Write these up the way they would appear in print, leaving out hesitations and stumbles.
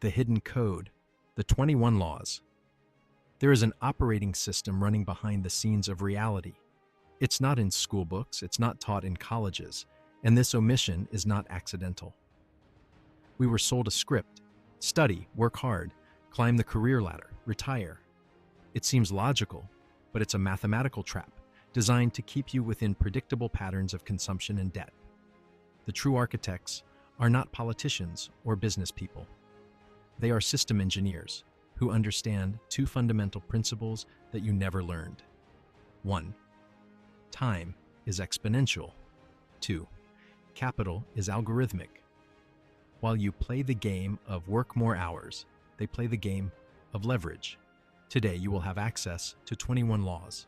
The hidden code, the 21 laws. There is an operating system running behind the scenes of reality. It's not in school books, it's not taught in colleges, and this omission is not accidental. We were sold a script: study, work hard, climb the career ladder, retire. It seems logical, but it's a mathematical trap designed to keep you within predictable patterns of consumption and debt. The true architects are not politicians or business people. They are system engineers who understand two fundamental principles that you never learned. 1. Time is exponential. 2. Capital is algorithmic. While you play the game of work more hours, they play the game of leverage. Today, you will have access to 21 laws,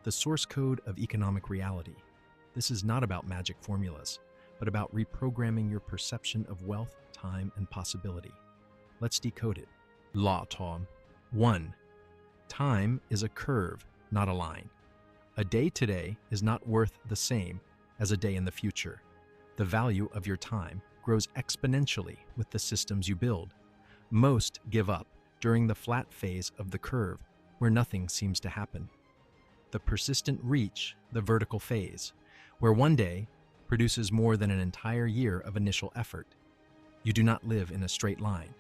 the source code of economic reality. This is not about magic formulas, but about reprogramming your perception of wealth, time, and possibility. Let's decode it. Law Tom. 1. Time is a curve, not a line. A day today is not worth the same as a day in the future. The value of your time grows exponentially with the systems you build. Most give up during the flat phase of the curve, where nothing seems to happen. The persistent reach the vertical phase, where one day produces more than an entire year of initial effort. You do not live in a straight line.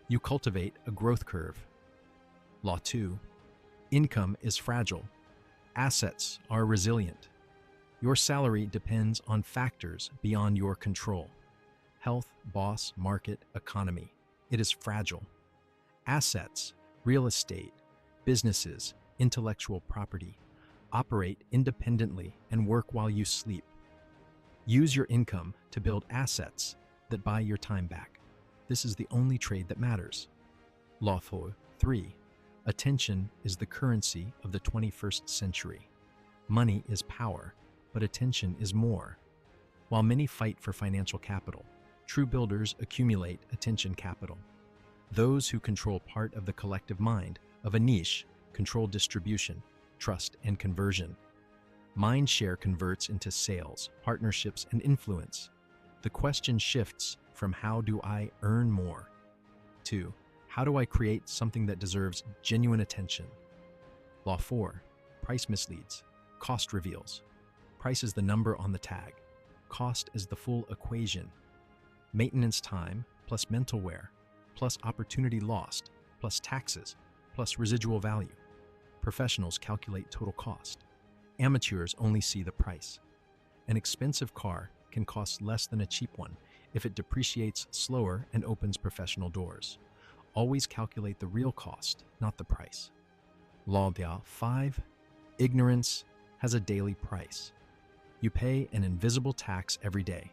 You cultivate a growth curve. Law 2. Income is fragile. Assets are resilient. Your salary depends on factors beyond your control. Health, boss, market, economy. It is fragile. Assets, real estate, businesses, intellectual property, operate independently and work while you sleep. Use your income to build assets that buy your time back. This is the only trade that matters. Law 3. Attention is the currency of the 21st century. Money is power, but attention is more. While many fight for financial capital, true builders accumulate attention capital. Those who control part of the collective mind of a niche control distribution, trust, and conversion. Mind share converts into sales, partnerships, and influence. The question shifts from how do I earn more to how do I create something that deserves genuine attention. Law 4. Price misleads. Cost reveals. Price is the number on the tag. Cost is the full equation. Maintenance time plus mental wear plus opportunity lost plus taxes plus residual value. Professionals calculate total cost. Amateurs only see the price. An expensive car can cost less than a cheap one if it depreciates slower and opens professional doors. Always calculate the real cost, not the price. Law 5. Ignorance has a daily price. You pay an invisible tax every day,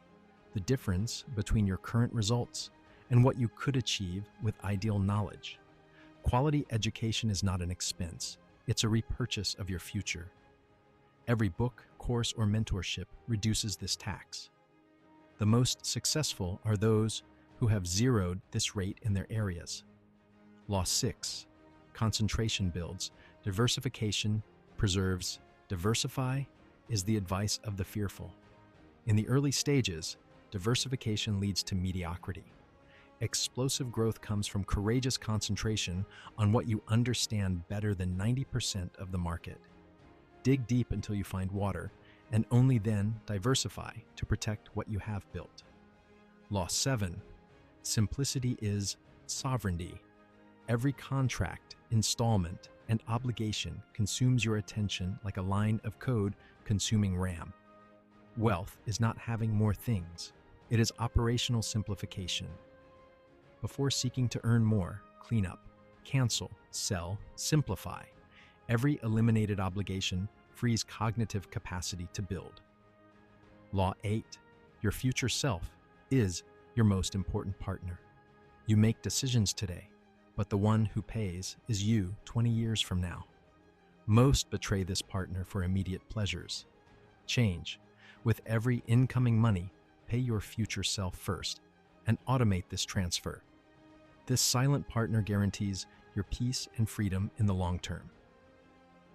the difference between your current results and what you could achieve with ideal knowledge. Quality education is not an expense, it's a repurchase of your future. Every book, course, or mentorship reduces this tax. The most successful are those who have zeroed this rate in their areas. Law 6. Concentration builds. Diversification preserves. Diversify is the advice of the fearful. In the early stages, diversification leads to mediocrity. Explosive growth comes from courageous concentration on what you understand better than 90% of the market. Dig deep until you find water, and only then diversify to protect what you have built. Law 7. Simplicity is sovereignty. Every contract, installment, and obligation consumes your attention like a line of code consuming RAM. Wealth is not having more things. It is operational simplification. Before seeking to earn more, clean up, cancel, sell, simplify. Every eliminated obligation frees cognitive capacity to build. Law 8. Your future self is your most important partner. You make decisions today, but the one who pays is you 20 years from now. Most betray this partner for immediate pleasures. Change. With every incoming money, pay your future self first and automate this transfer. This silent partner guarantees your peace and freedom in the long term.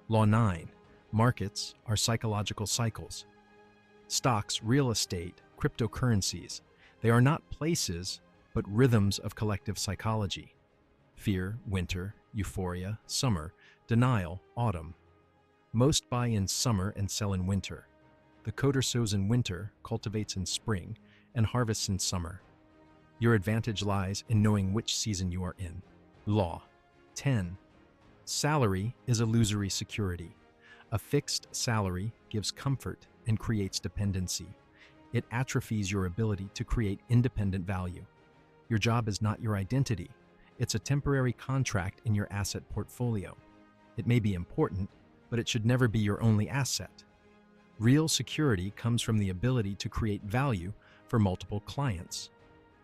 Law 9. Markets are psychological cycles. Stocks, real estate, cryptocurrencies, they are not places, but rhythms of collective psychology. Fear, winter; euphoria, summer; denial, autumn. Most buy in summer and sell in winter. The coder sows in winter, cultivates in spring, and harvests in summer. Your advantage lies in knowing which season you are in. Law 10. Salary is illusory security. A fixed salary gives comfort and creates dependency. It atrophies your ability to create independent value. Your job is not your identity. It's a temporary contract in your asset portfolio. It may be important, but it should never be your only asset. Real security comes from the ability to create value for multiple clients.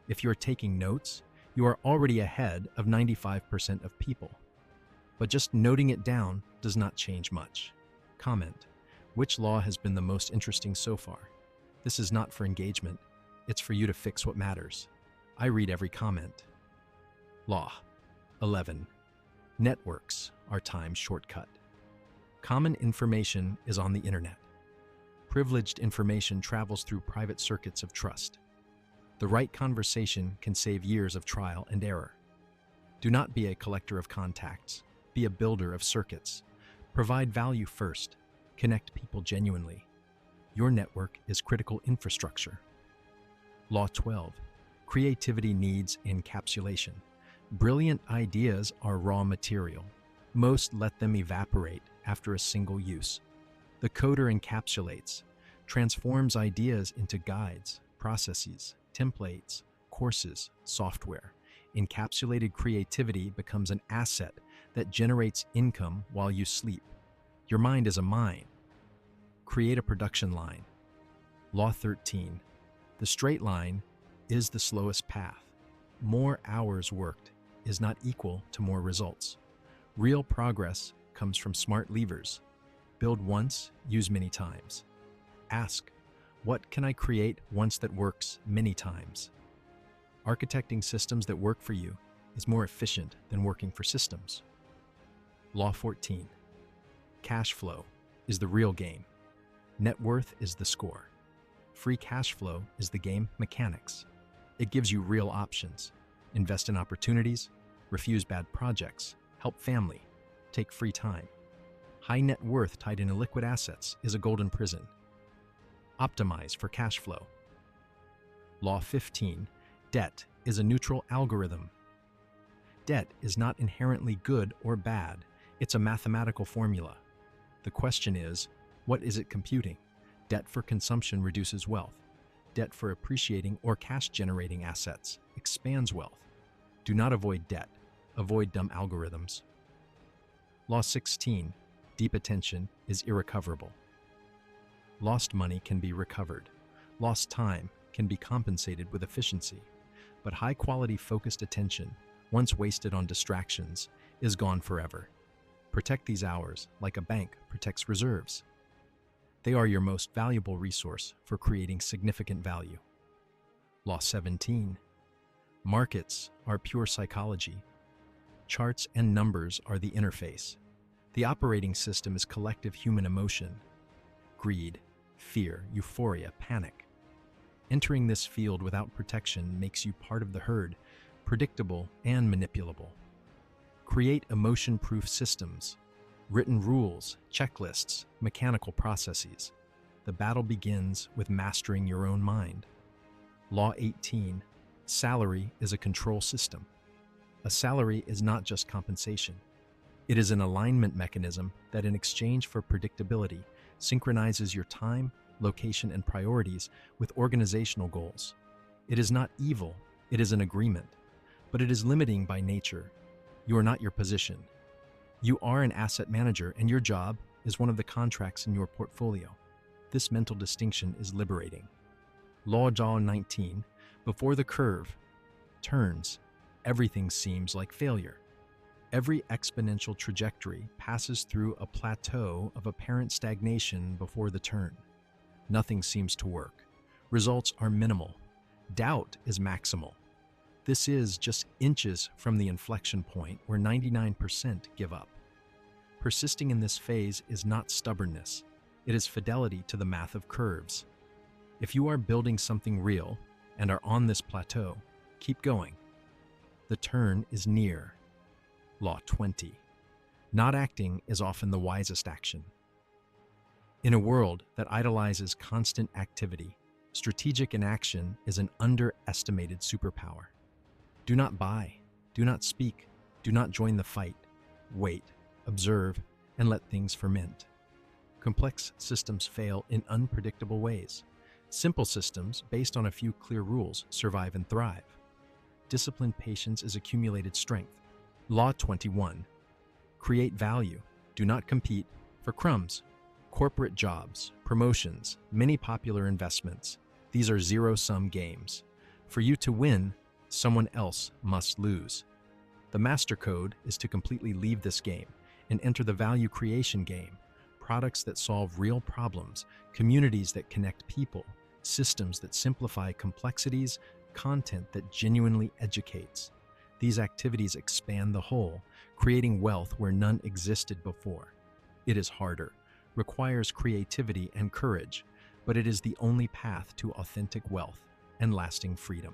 If you're taking notes, you are already ahead of 95% of people. But just noting it down does not change much. Comment: which law has been the most interesting so far? This is not for engagement, it's for you to fix what matters. I read every comment. Law 11. Networks are time shortcut. Common information is on the internet. Privileged information travels through private circuits of trust. The right conversation can save years of trial and error. Do not be a collector of contacts. Be a builder of circuits. Provide value first. Connect people genuinely. Your network is critical infrastructure. Law 12. Creativity needs encapsulation. Brilliant ideas are raw material. Most let them evaporate after a single use. The coder encapsulates, transforms ideas into guides, processes, templates, courses, software. Encapsulated creativity becomes an asset that generates income while you sleep. Your mind is a mine. Create a production line. Law 13. The straight line is the slowest path. More hours worked is not equal to more results. Real progress comes from smart levers. Build once, use many times. Ask, what can I create once that works many times? Architecting systems that work for you is more efficient than working for systems. Law 14. Cash flow is the real game. Net worth is the score. Free cash flow is the game mechanics. It gives you real options. Invest in opportunities, refuse bad projects, help family, take free time. High net worth tied in illiquid assets is a golden prison. Optimize for cash flow. Law 15. Debt is a neutral algorithm. Debt is not inherently good or bad. It's a mathematical formula. The question is, what is it computing? Debt for consumption reduces wealth. Debt for appreciating or cash-generating assets expands wealth. Do not avoid debt. Avoid dumb algorithms. Law 16. Deep attention is irrecoverable. Lost money can be recovered. Lost time can be compensated with efficiency. But high-quality focused attention, once wasted on distractions, is gone forever. Protect these hours like a bank protects reserves. They are your most valuable resource for creating significant value. Law 17. Markets are pure psychology. Charts and numbers are the interface. The operating system is collective human emotion. Greed, fear, euphoria, panic. Entering this field without protection makes you part of the herd, predictable and manipulable. Create emotion-proof systems, written rules, checklists, mechanical processes. The battle begins with mastering your own mind. Law 18. Salary is a control system. A salary is not just compensation. It is an alignment mechanism that, in exchange for predictability, synchronizes your time, location, and priorities with organizational goals. It is not evil, it is an agreement, but it is limiting by nature. You are not your position. You are an asset manager, and your job is one of the contracts in your portfolio. This mental distinction is liberating. Law 19. Before the curve turns, everything seems like failure. Every exponential trajectory passes through a plateau of apparent stagnation before the turn. Nothing seems to work. Results are minimal. Doubt is maximal. This is just inches from the inflection point where 99% give up. Persisting in this phase is not stubbornness. It is fidelity to the math of curves. If you are building something real and are on this plateau, Keep going. The turn is near. Law 20. Not acting is often the wisest action. In a world that idolizes constant activity, strategic inaction is an underestimated superpower. Do not buy, do not speak, do not join the fight. Wait, observe, and let things ferment. Complex systems fail in unpredictable ways. Simple systems, based on a few clear rules, survive and thrive. Disciplined patience is accumulated strength. Law 21. Create value. Do not compete for crumbs. Corporate jobs, promotions, many popular investments. These are zero-sum games. For you to win, someone else must lose. The master code is to completely leave this game and enter the value creation game. Products that solve real problems, communities that connect people, systems that simplify complexities, content that genuinely educates. These activities expand the whole, creating wealth where none existed before. It is harder, requires creativity and courage, but it is the only path to authentic wealth and lasting freedom.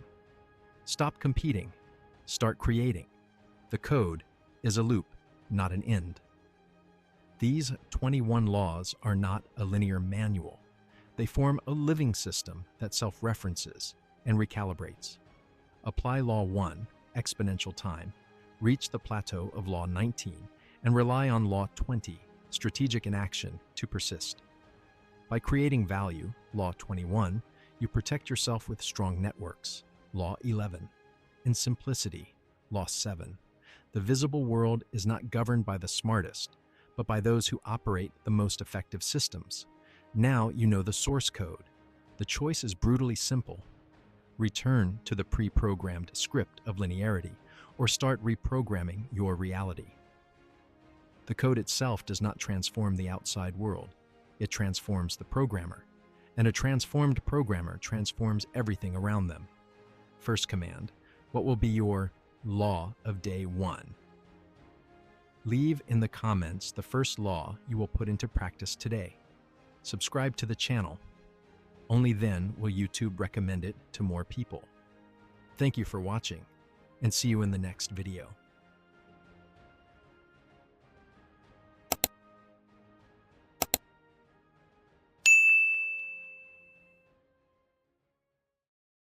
Stop competing. Start creating. The code is a loop, not an end. These 21 laws are not a linear manual. They form a living system that self-references and recalibrates. Apply Law 1, exponential time, reach the plateau of Law 19, and rely on Law 20, strategic inaction, to persist. By creating value, Law 21, you protect yourself with strong networks, Law 11. In simplicity, Law 7. The visible world is not governed by the smartest, but by those who operate the most effective systems. Now you know the source code. The choice is brutally simple. Return to the pre-programmed script of linearity, or start reprogramming your reality. The code itself does not transform the outside world. It transforms the programmer, and a transformed programmer transforms everything around them. First command, what will be your law of day 1? Leave in the comments the first law you will put into practice today. Subscribe to the channel. Only then will YouTube recommend it to more people. Thank you for watching, and see you in the next video.